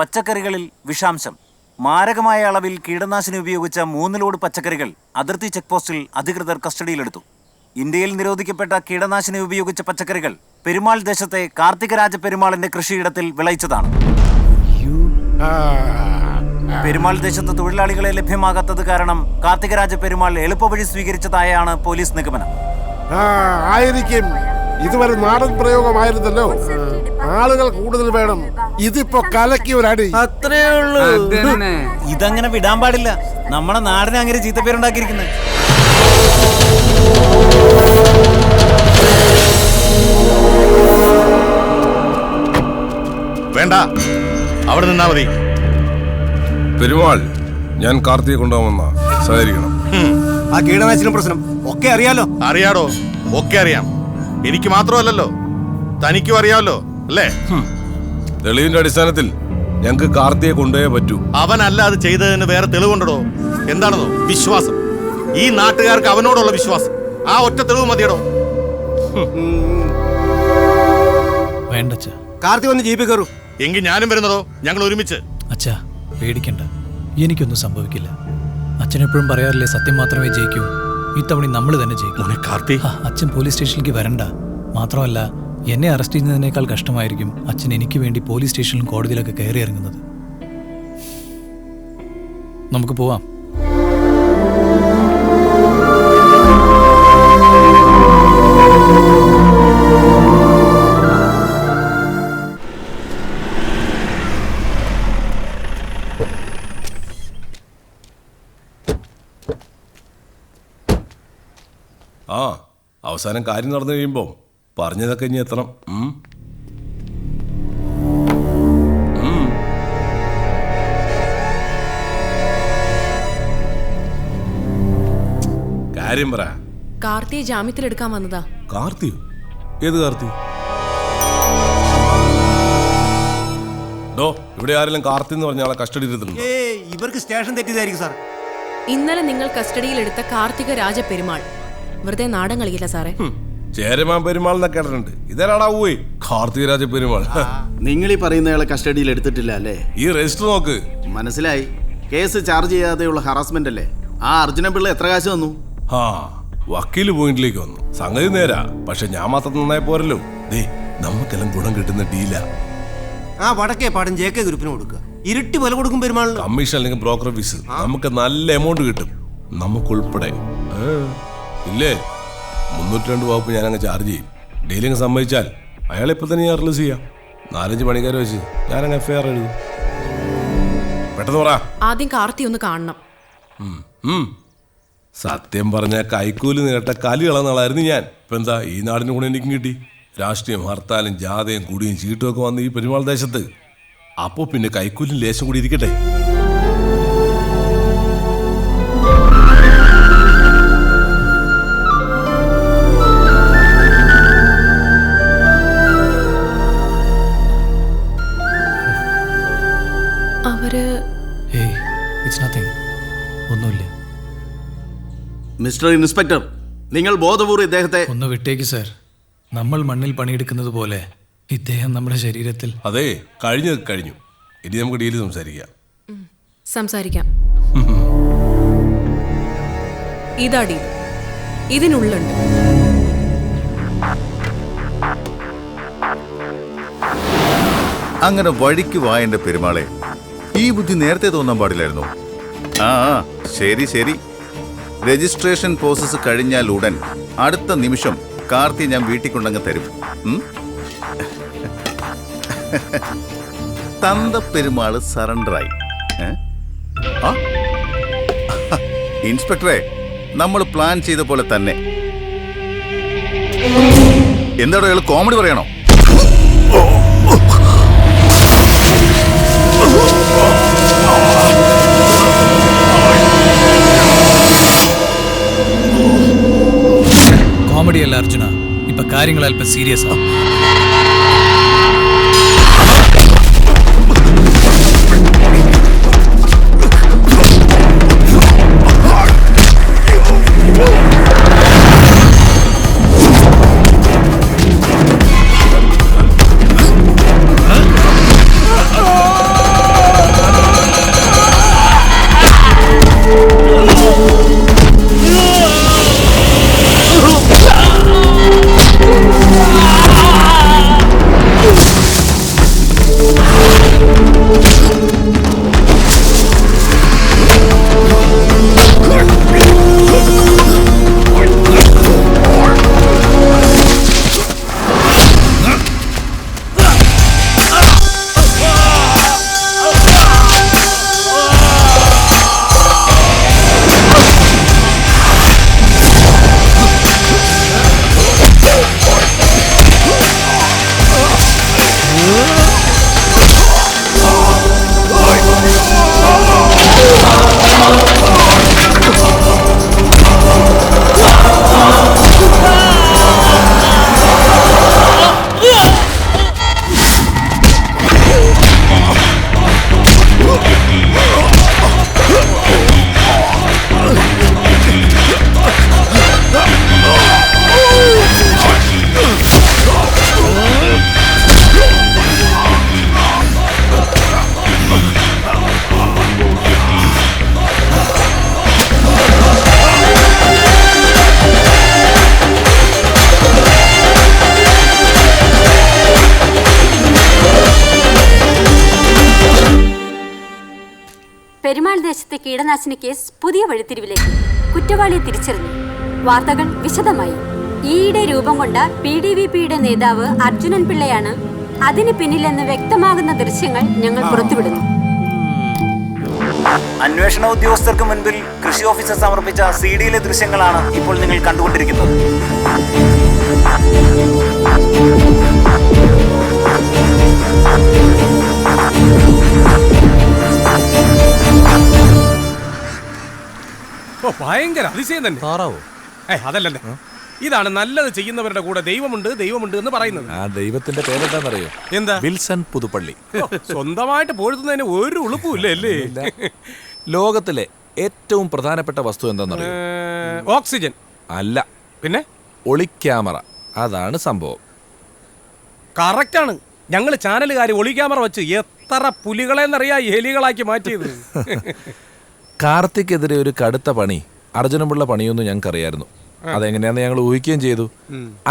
പച്ചക്കറികളിൽ വിഷാംശം. മാരകമായ അളവിൽ കീടനാശിനി ഉപയോഗിച്ച 3 ലോഡ് പച്ചക്കറികൾ അതിർത്തി ചെക്ക് പോസ്റ്റിൽ അധികൃതർ കസ്റ്റഡിയിലെടുത്തു. ഇന്ത്യയിൽ നിരോധിക്കപ്പെട്ട കീടനാശിനി ഉപയോഗിച്ച പച്ചക്കറികൾ പെരുമാൾ ദേശത്തെ കാർത്തികരാജ പെരുമാളിന്റെ കൃഷിയിടത്തിൽ വിളയിച്ചതാണ്. പെരുമാൾ ദേശത്ത് തൊഴിലാളികളെ ലഭ്യമാകാത്തത് കാരണം കാർത്തികരാജ പെരുമാൾ എളുപ്പവഴി സ്വീകരിച്ചതായാണ് പോലീസ് നിഗമനം. ആയിരിക്കും. ഇതുവരെ നാടൻ പ്രയോഗമായിരുന്നല്ലോ. ആളുകൾ കൂടുതൽ വേണം. ഇതിപ്പോ കലക്കി ഒരടി. അത്രേ ഉള്ളൂ. ഇതങ്ങനെ വിടാൻ പാടില്ല. നമ്മുടെ നാടിനെ അങ്ങനെ ചീത്തപ്പേരുണ്ടാക്കിയിരിക്കുന്നത്. വേണ്ട, അവിടെ നിന്നാ മതി. പെരുമാൾ, ഞാൻ കാർത്തിയെ കൊണ്ടുപോകുന്ന സഹകരിക്കണം. ആ കീടനാശിനി പ്രശ്നം ഒക്കെ അറിയാലോ. അറിയാടോ, ഒക്കെ അറിയാം. എനിക്ക് മാത്രമല്ലല്ലോ, തനിക്കും അറിയാമല്ലോ അല്ലേ? തെളിവിന്റെ അടിസ്ഥാനത്തിൽ ഞങ്ങൾക്ക് കാർത്തിയെ കൊണ്ടുപോയേ പറ്റൂ. അവനല്ല അത് ചെയ്തതിന് വേറെ തെളിവുണ്ടോ? എന്താണെന്നോ വിശ്വാസം? ഈ നാട്ടുകാർക്ക് അവനോടുള്ള വിശ്വാസം, ആ ഒറ്റ തെളിവ് മതിയടോ. വേണ്ട കാർത്തി വന്ന് ജീപ്പിൽ കയറൂ. എങ്കിൽ ഞാനും വരുന്നതോ, ഞങ്ങൾ ഒരുമിച്ച്. അച്ഛാ പേടിക്കണ്ട, എനിക്കൊന്നും സംഭവിക്കില്ല. അച്ഛൻ എപ്പോഴും പറയാറില്ലേ സത്യം മാത്രമേ ജയിക്കൂ. ഇത്തവണ നമ്മൾ തന്നെ ജയിക്കും. കാർത്തി, അച്ഛൻ പോലീസ് സ്റ്റേഷനിലേക്ക് വരണ്ട. മാത്രമല്ല എന്നെ അറസ്റ്റ് ചെയ്യുന്നതിനേക്കാൾ കഷ്ടമായിരിക്കും അച്ഛൻ എനിക്ക് വേണ്ടി പോലീസ് സ്റ്റേഷനിലും കോടതിയിലൊക്കെ കയറി ഇറങ്ങുന്നത്. നമുക്ക് പോവാം. ആ അവസാനം കാര്യം നടന്നു കഴിയുമ്പോൾ പറഞ്ഞതൊക്കെ ഇനി എത്തണം. കാര്യം പറ. കാർത്തിയെ ജാമ്യത്തിലെടുക്കാൻ വന്നതാ. കാർത്തിയോ? ഏത് കാർത്തി? ഇവിടെ ആരെങ്കിലും കാർത്തി എന്ന് പറഞ്ഞ ആളെ കസ്റ്റഡിയിൽ എടുത്തിട്ടുണ്ടോ? ഇവർക്ക് സ്റ്റേഷൻ തെറ്റിയതായിരിക്കും സാർ. ഇന്നലെ നിങ്ങൾ കസ്റ്റഡിയിലെടുത്ത കാർത്തിക രാജ പെരുമാൾ വെറുതെ നാടൻ കളിക്കില്ല സാറേ. ചേരമാൻ പെരുമാൾ എന്നൊക്കെ കേട്ടിട്ടുണ്ട്. ഇതാരാടാ പോയി കാർത്തികരാജ പെരുമാൾ? നിങ്ങൾ ഈ പറയുന്നയാളെ കസ്റ്റഡിയിൽ എടുത്തിട്ടില്ല അല്ലേ? ഈ രജിസ്റ്റർ നോക്ക്. മനസ്സിലായി. കേസ് ചാർജ് ചെയ്യാതെയുള്ള ഹറാസ്മെന്റ് അല്ലേ? ആ അർജുനപിള്ള എത്ര കാശ് തന്നു? വക്കീല് പോയിന്റിലേക്ക് വന്നു. സംഗതി നേരാ, പക്ഷെ ഞാൻ മാത്രം നന്നായി പോരല്ലോ. നമുക്കെല്ലാം ഗുണം കിട്ടുന്ന ഡീല. ആ വടക്കേ പാടം JK ഗ്രൂപ്പിന് കൊടുക്കുക. ഇരുട്ടി വില കൊടുക്കും പെരുമാൾ. കമ്മീഷൻ അല്ലെങ്കിൽ ബ്രോക്കർ ഫീസ് നമുക്ക് നല്ല എമൗണ്ട് കിട്ടും, നമുക്കുൾപ്പെടെ. ഇല്ലേ, 302 വകുപ്പ് ഞാൻ അങ്ങ് ചാർജ് ചെയ്യും. ഡീലിങ് സമ്മതിച്ചാൽ അയാളെ ഇപ്പൊ തന്നെ ഞാൻ റിലീസ് ചെയ്യാം. 4-5 പണിക്കാരെ വെച്ച് ഞാനങ്ങ് FIR എഴുതും. പെട്ടെന്ന് പറ. ആദ്യം കാർത്തി ഒന്ന് കാണണം. സത്യം പറഞ്ഞ കൈക്കൂലി നേട്ട കലി കളന്നാളായിരുന്നു ഞാൻ. ഇപ്പൊ എന്താ, ഈ നാടിന് കൂടെ എനിക്കും കിട്ടി. രാഷ്ട്രീയം, ഹർത്താലും ജാഥയും കൂടിയും ചീട്ടും ഒക്കെ വന്ന് ഈ പെരുമാൾ ദേശത്ത്. അപ്പോ പിന്നെ കൈക്കൂലി ലേശം കൂടി ഇരിക്കട്ടെ. ഒന്നുമില്ല മിസ്റ്റർ ഇൻസ്പെക്ടർ, നിങ്ങൾ ബോധപൂർവ്വം ഇദ്ദേഹത്തെ ഒന്ന് വിട്ടേക്ക് സാർ. നമ്മൾ മണ്ണിൽ പണിയെടുക്കുന്നത് പോലെ ഇദ്ദേഹം നമ്മുടെ ശരീരത്തിൽ. അതെ, കഴിഞ്ഞത് കഴിഞ്ഞു. ഇനി നമുക്ക് ഡീല് സംസാരിക്കാം. ഇതാ ഡീൽ. ഇതിനുള്ളുണ്ട്. അങ്ങനെ വഴിക്ക് വായന്റെ പെരുമാളെ, ഈ ബുദ്ധി നേരത്തെ തോന്നാൻ പാടില്ലായിരുന്നു. ശരി ശരി, രജിസ്ട്രേഷൻ പ്രോസസ്സ് കഴിഞ്ഞാൽ ഉടൻ അടുത്ത നിമിഷം കാർത്തി ഞാൻ വീട്ടിൽ കൊണ്ടങ്ങ് തരും. തന്ത പെരുമാള് സറണ്ടറായി. ഇൻസ്പെക്ടറെ, നമ്മൾ പ്ലാൻ ചെയ്ത പോലെ തന്നെ. എന്താടോ അയാൾ കോമഡി പറയണോ? കോമഡിയല്ല അർജുന, ഇപ്പൊ കാര്യങ്ങൾ അല്പം സീരിയസ് ആണ്. പെരുമാൾ ദേശത്തെ കീടനാശിനി കേസ് പുതിയ വഴിത്തിരിവിലേക്ക്. കുറ്റവാളിയെ തിരിച്ചറിഞ്ഞു. വാർത്തകൾ വിശദമായി. ഈയിടെ രൂപം കൊണ്ട PDVPയുടെ നേതാവ് അർജുനൻ പിള്ളയാണ് അതിന് പിന്നിലെന്ന് വ്യക്തമാകുന്ന ദൃശ്യങ്ങൾ ഞങ്ങൾ പുറത്തുവിടുന്നു. അന്വേഷണ ഉദ്യോഗസ്ഥർക്ക് മുൻപിൽ കൃഷി ഓഫീസർ സമർപ്പിച്ച CD-യിലെ ദൃശ്യങ്ങളാണ് ഇപ്പോൾ നിങ്ങൾ കണ്ടുകൊണ്ടിരിക്കുന്നത്. ഓ ഭയങ്കര അതിശയം തന്നെ. താറാവോ? അതല്ലേ, ഇതാണ് നല്ലത് ചെയ്യുന്നവരുടെ കൂടെ ദൈവമുണ്ട് ദൈവമുണ്ട് എന്ന് പറയുന്നത്. ആ ദൈവത്തിന്റെ പേരെന്താണെന്നറിയോ? എന്താ? വിൽസൺ പുതുപ്പള്ളി. സ്വന്തമായിട്ട് പൊഴുതുന്നതിന് ഒരു ഉളുപ്പുമില്ല അല്ലേ? ലോകത്തിലെ ഏറ്റവും പ്രധാനപ്പെട്ട വസ്തു എന്താണെന്നറിയോ? ഓക്സിജൻ അല്ല, പിന്നെ ഒളിക്യാമറ. അതാണ് സംഭവം. കറക്റ്റാണ്. ഞങ്ങൾ ചാനലുകാർ ഒളി ക്യാമറ വെച്ച് എത്ര പുലികളെന്നറിയാ എലികളാക്കി മാറ്റിയത്. കാർത്തിക്കെതിരെ ഒരു കടുത്ത പണി, അർജുനമുള്ള പണിയൊന്നും ഞങ്ങൾക്കറിയായിരുന്നു. അതെങ്ങനെയാന്ന് ഞങ്ങൾ ഊഹിക്കുകയും ചെയ്തു.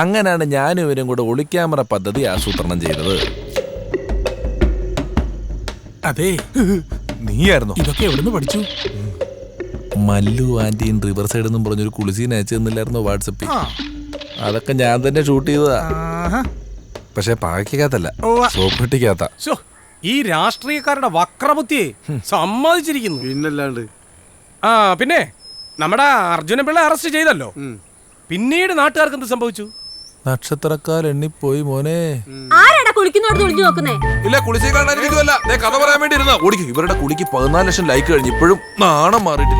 അങ്ങനെയാണ് ഞാനും ഇവരും കൂടെ ഒളിക്യാമറ പദ്ധതി ആസൂത്രണം ചെയ്തത്. അതെ, നീയായിരുന്നു ഇതൊക്കെ എവിടുന്ന് പഠിച്ചു? മല്ലു ആന്റിയും റിവർ സൈഡ് എന്നും പറഞ്ഞൊരു കുളിസീൻ അയച്ചു തന്നില്ലായിരുന്നോ വാട്സപ്പിൽ? അതൊക്കെ ഞാൻ തന്നെ ഷൂട്ട് ചെയ്തതാ. പക്ഷെ പാകയ്ക്കകത്തല്ല, സോപ്പെട്ടിക്കകത്ത. ഈ രാഷ്ട്രീയക്കാരുടെ വക്രബുദ്ധിയെ സമ്മതിച്ചിരിക്കുന്നു. പിന്നല്ലാണ്ട്. പിന്നെ നമ്മുടെ അർജുനൻ പിള്ള അറസ്റ്റ് ചെയ്തല്ലോ. പിന്നീട് നാട്ടുകാർക്ക് എന്ത് സംഭവിച്ചു? നക്ഷത്രക്കാർ എണ്ണിപ്പോയി മോനെ. ആരാടാ കുളിക്കുന്നോട് ഒളിഞ്ഞു നോക്കുന്നേ? ഇല്ല, കുളിച്ചേ കാണാനിരിക്കുമല്ല, കഥ പറയാൻ വേണ്ടി ഇരുന്ന ഓടിക്കും. ഇവരുടെ കുളിക്ക് 14 ലക്ഷം ലൈക്ക് കഴിഞ്ഞ് ഇപ്പോഴും നാണം മാറിയിട്ടില്ല.